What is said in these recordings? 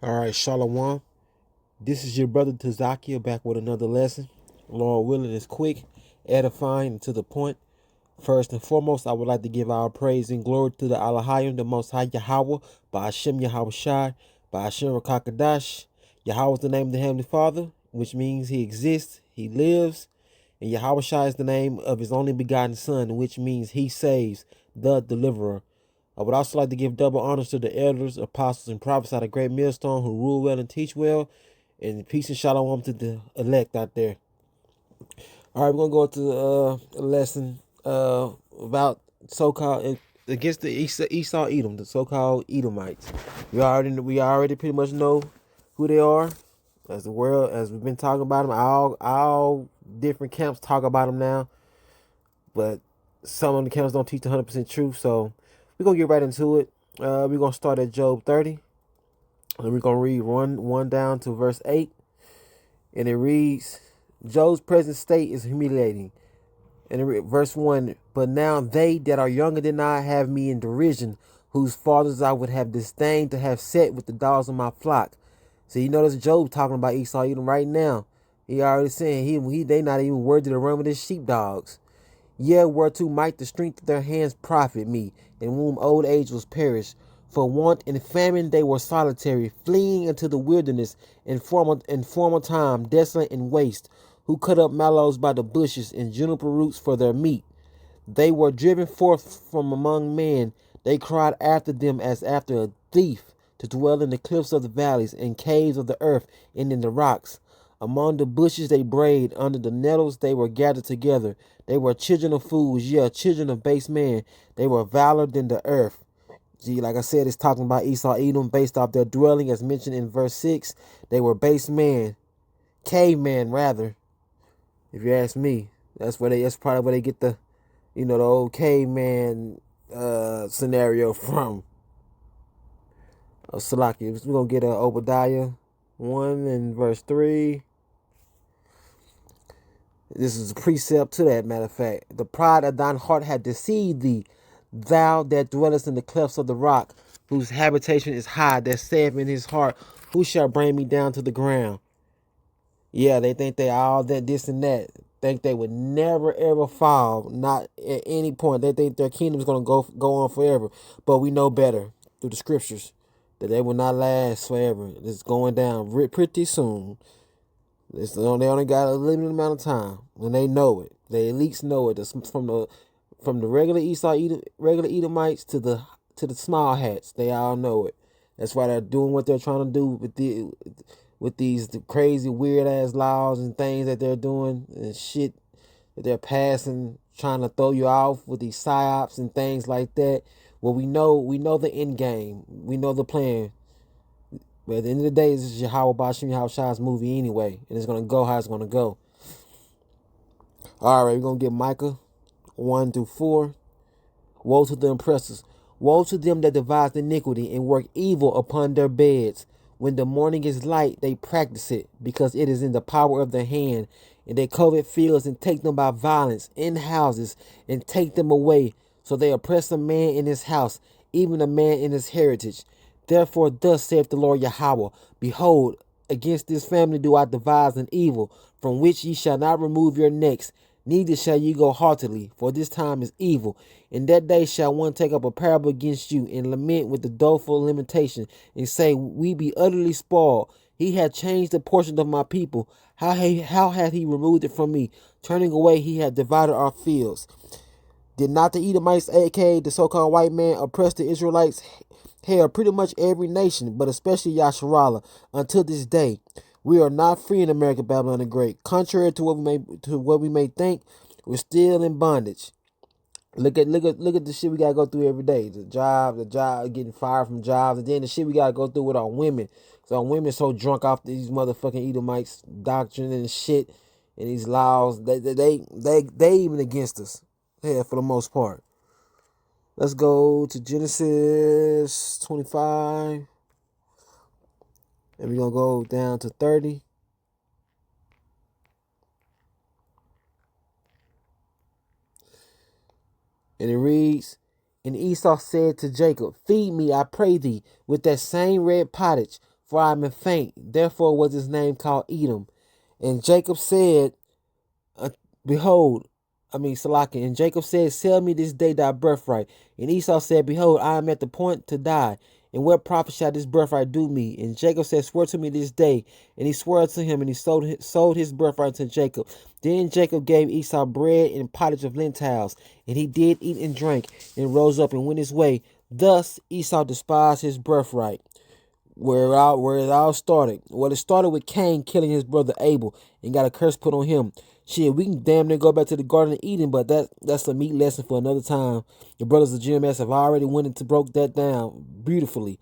All right, Shalom. This is your brother Tazakia back with another lesson. Lord willing, is quick, edifying, and to the point. First and foremost, I would like to give our praise and glory to the Alahayim, the Most High Yahweh, by Hashem Yahweh Shai, by Hashem Rakakadash. Yahweh is the name of the Heavenly Father, which means He exists, He lives, and Yahweh Shai is the name of His only begotten Son, which means He saves, the Deliverer. I would also like to give double honors to the elders, apostles, and prophets out of Great Millstone who rule well and teach well. And peace and shalom to the elect out there. All right, we're going to go to a lesson about so-called against the Esau Edom, the so-called Edomites. We already pretty much know who they are. As the world, as we've been talking about them, all different camps talk about them now. But some of the camps don't teach the 100% truth. So we're going to get right into it. We're going to start at Job 30. And we're going to read 1 down to verse 8. And it reads, Job's present state is humiliating. And verse 1, but now they that are younger than I have me in derision, whose fathers I would have disdained to have set with the dogs of my flock. So you notice Job talking about Esau Edom right now. He already saying they not even worthy to run with his sheepdogs. Yea, whereto might the strength of their hands profit me, in whom old age was perished. For want and famine they were solitary, fleeing into the wilderness in former time, desolate and waste, who cut up mallows by the bushes and juniper roots for their meat. They were driven forth from among men. They cried after them as after a thief, to dwell in the cliffs of the valleys, and caves of the earth, and in the rocks. Among the bushes they brayed, under the nettles they were gathered together. They were children of fools, yeah, children of base men. They were valor than the earth. See, like I said, it's talking about Esau Edom based off their dwelling, as mentioned in verse 6. They were base man, caveman rather, if you ask me. That's probably where they get the old caveman scenario from. Salaki. We're going to get Obadiah 1 and verse 3. This is a precept to that, matter of fact. The pride of thine heart hath deceived thee, thou that dwellest in the clefts of the rock, whose habitation is high, that saith in his heart, who shall bring me down to the ground? Yeah, they think they all that, this and that. Think they would never ever fall, not at any point. They think their kingdom is going to go on forever. But we know better through the scriptures that they will not last forever. It's going down pretty soon. They only got a limited amount of time, and they know it. The elites know it. From the regular Edomites to the small hats, they all know it. That's why they're doing what they're trying to do with these crazy weird ass laws and things that they're doing and shit that they're passing, trying to throw you off with these psyops and things like that. Well, we know the end game. We know the plan. But at the end of the day, this is Yahweh Bashim Yahweh Shai's movie anyway. And it's going to go how it's going to go. All right, we're going to get Micah 1 through 4. Woe to the oppressors. Woe to them that devise iniquity and work evil upon their beds. When the morning is light, they practice it, because it is in the power of their hand. And they covet fields and take them by violence, in houses, and take them away. So they oppress a man in his house, even a man in his heritage. Therefore, thus saith the Lord Yahweh, behold, against this family do I devise an evil, from which ye shall not remove your necks, neither shall ye go haughtily, for this time is evil. In that day shall one take up a parable against you, and lament with the doleful lamentation, and say, we be utterly spoiled. He hath changed the portion of my people. How hath he removed it from me? Turning away, he hath divided our fields. Did not the Edomites, aka the so-called white man, oppress the Israelites? Hell, pretty much every nation, but especially Yasharallah, until this day. We are not free in America, Babylon the Great. Contrary to what we may think, we're still in bondage. Look at the shit we gotta go through every day. The job, getting fired from jobs, and then the shit we gotta go through with our women. So our women so drunk off these motherfucking Edomites doctrine and shit and these laws. They even against us. Yeah, for the most part. Let's go to Genesis 25. And we're going to go down to 30. And it reads, and Esau said to Jacob, feed me, I pray thee, with that same red pottage, for I am faint. Therefore was his name called Edom. And Jacob said, uh, behold, Salaki. And Jacob said, sell me this day thy birthright. And Esau said, behold, I am at the point to die. And what profit shall this birthright do me? And Jacob said, swear to me this day. And he swore to him, and he sold his birthright to Jacob. Then Jacob gave Esau bread and pottage of lentils. And he did eat and drank, and rose up and went his way. Thus Esau despised his birthright. Where it all started. Well, it started with Cain killing his brother Abel and got a curse put on him. Shit, we can damn near go back to the Garden of Eden, but that's a meat lesson for another time. The brothers of GMS have already went into broke that down beautifully.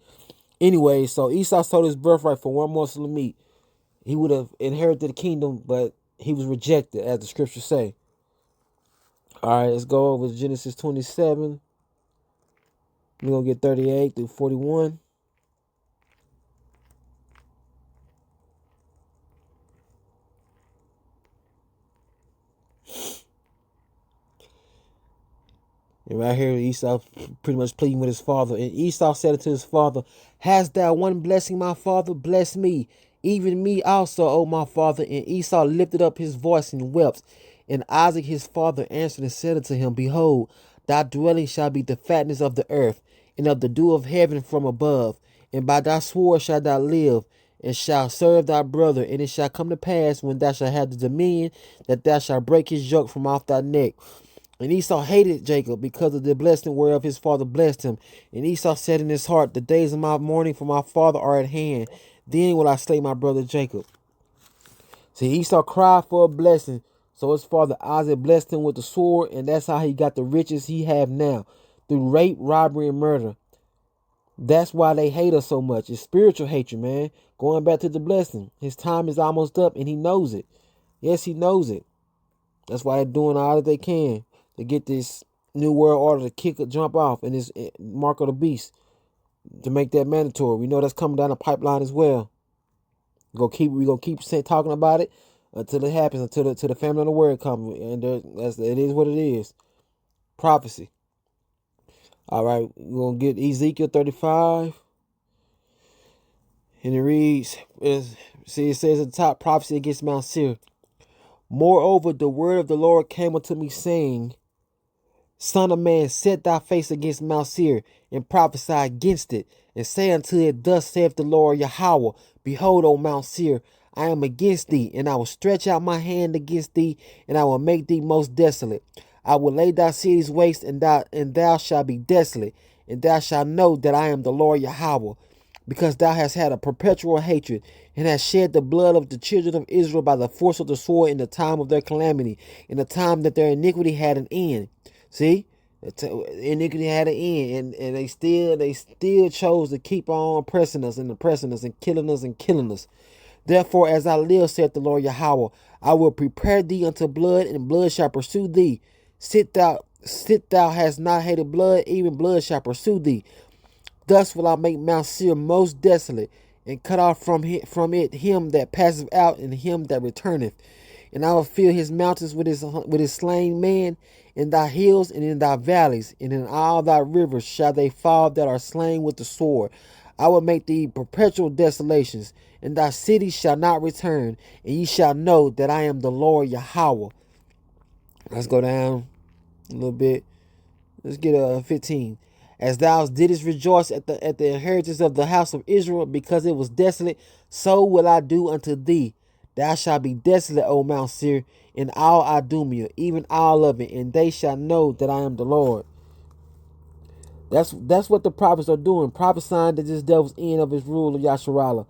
Anyway, so Esau sold his birthright for one morsel of meat. He would have inherited the kingdom, but he was rejected, as the scriptures say. All right, let's go over Genesis 27. We're going to get 38 through 41. And right here, Esau pretty much pleading with his father. And Esau said unto his father, hast thou one blessing, my father? Bless me, even me also, O my father. And Esau lifted up his voice and wept. And Isaac his father answered and said unto him, behold, thy dwelling shall be the fatness of the earth, and of the dew of heaven from above. And by thy sword shalt thou live, and shalt serve thy brother. And it shall come to pass, when thou shalt have the dominion, that thou shalt break his yoke from off thy neck. And Esau hated Jacob because of the blessing whereof his father blessed him. And Esau said in his heart, the days of my mourning for my father are at hand. Then will I slay my brother Jacob. See, Esau cried for a blessing. So his father Isaac blessed him with the sword. And that's how he got the riches he have now. Through rape, robbery, and murder. That's why they hate us so much. It's spiritual hatred, man. Going back to the blessing. His time is almost up and he knows it. Yes, he knows it. That's why they're doing all that they can to get this new world order to jump off, and this mark of the beast to make that mandatory. We know that's coming down the pipeline as well. We're gonna keep talking about it until it happens, until the family of the word comes, and it is what it is. Prophecy. All right, we're gonna get Ezekiel 35, and it reads, it says at the top, prophecy against Mount Seir. Moreover, the word of the Lord came unto me, saying, Son of man, set thy face against Mount Seir, and prophesy against it, and say unto it, Thus saith the Lord Yahweh, Behold, O Mount Seir, I am against thee, and I will stretch out my hand against thee, and I will make thee most desolate. I will lay thy cities waste, and thou shalt be desolate, and thou shalt know that I am the Lord Yahweh, because thou hast had a perpetual hatred, and hast shed the blood of the children of Israel by the force of the sword in the time of their calamity, in the time that their iniquity had an end. See, iniquity had an end, and they still chose to keep on oppressing us and killing us. Therefore, as I live, saith the Lord Yahweh, I will prepare thee unto blood, and blood shall pursue thee. Sit thou hast not hated blood, even blood shall pursue thee. Thus will I make Mount Seir most desolate, and cut off from it him that passeth out, and him that returneth. And I will fill his mountains with his slain man. In thy hills and in thy valleys, and in all thy rivers shall they fall that are slain with the sword. I will make thee perpetual desolations, and thy cities shall not return, and ye shall know that I am the Lord Yahweh. Let's go down a little bit. Let's get 15. As thou didst rejoice at the inheritance of the house of Israel, because it was desolate, so will I do unto thee. Thou shalt be desolate, O Mount Seir, in all Idumea, even all of it, and they shall know that I am the Lord. That's what the prophets are doing, prophesying that this devil's end of his rule of Yasharallah,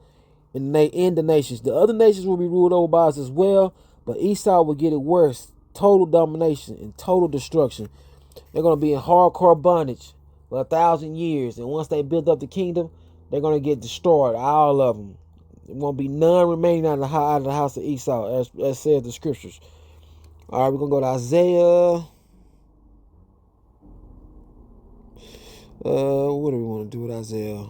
and they end the nations. The other nations will be ruled over by us as well, but Esau will get it worse. Total domination and total destruction. They're going to be in hardcore bondage for 1,000 years, and once they build up the kingdom, they're going to get destroyed, all of them. There won't be none remaining out of the house of Esau, as says the scriptures. All right, we're going to go to Isaiah. What do we want to do with Isaiah?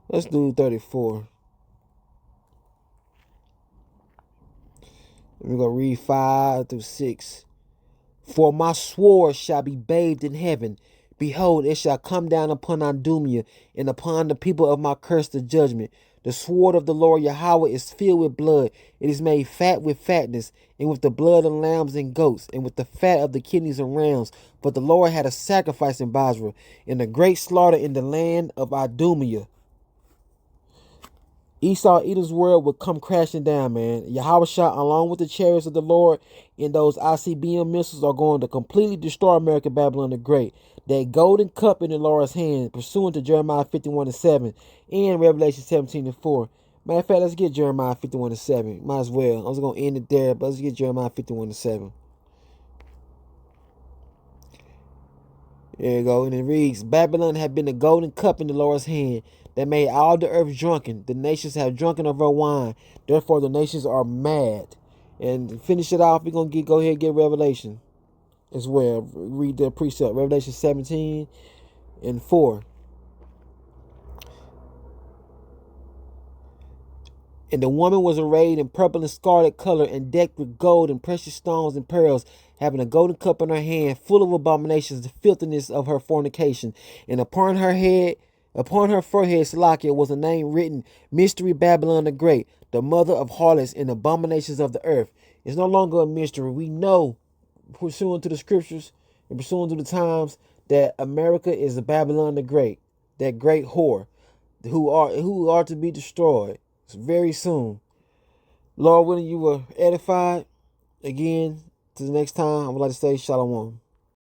Let's do 34. We're going to read 5 through 6. For my sword shall be bathed in heaven Behold, it shall come down upon Idumea, and upon the people of my curse the judgment. The sword of the Lord Yahweh is filled with blood. It is made fat with fatness, and with the blood of lambs and goats, and with the fat of the kidneys and rams. But the Lord had a sacrifice in Basra, and a great slaughter in the land of Idumea. Esau, Edom's world would come crashing down, man. Yahweh shot along with the chariots of the Lord, and those ICBM missiles are going to completely destroy America, Babylon the Great. That golden cup in the Lord's hand, pursuant to Jeremiah 51:7 and Revelation 17:4. Matter of fact, let's get Jeremiah 51:7. Might as well. I was going to end it there, but let's get Jeremiah 51:7. There you go. And it reads, Babylon had been the golden cup in the Lord's hand that made all the earth drunken. The nations have drunken of her wine. Therefore, the nations are mad. And to finish it off, we're going to go ahead and get Revelation as well. Read the precept. Revelation 17:4. And the woman was arrayed in purple and scarlet color, and decked with gold and precious stones and pearls, having a golden cup in her hand, full of abominations, the filthiness of her fornication. And upon her head, upon her forehead, Salakia, was a name written, Mystery Babylon the Great, the mother of harlots and abominations of the earth. It's no longer a mystery. We know, pursuant to the scriptures and pursuant to the times, that America is the Babylon the Great, that great whore, who are to be destroyed very soon. Lord willing, you were edified. Again, to the next time, I would like to say shalom.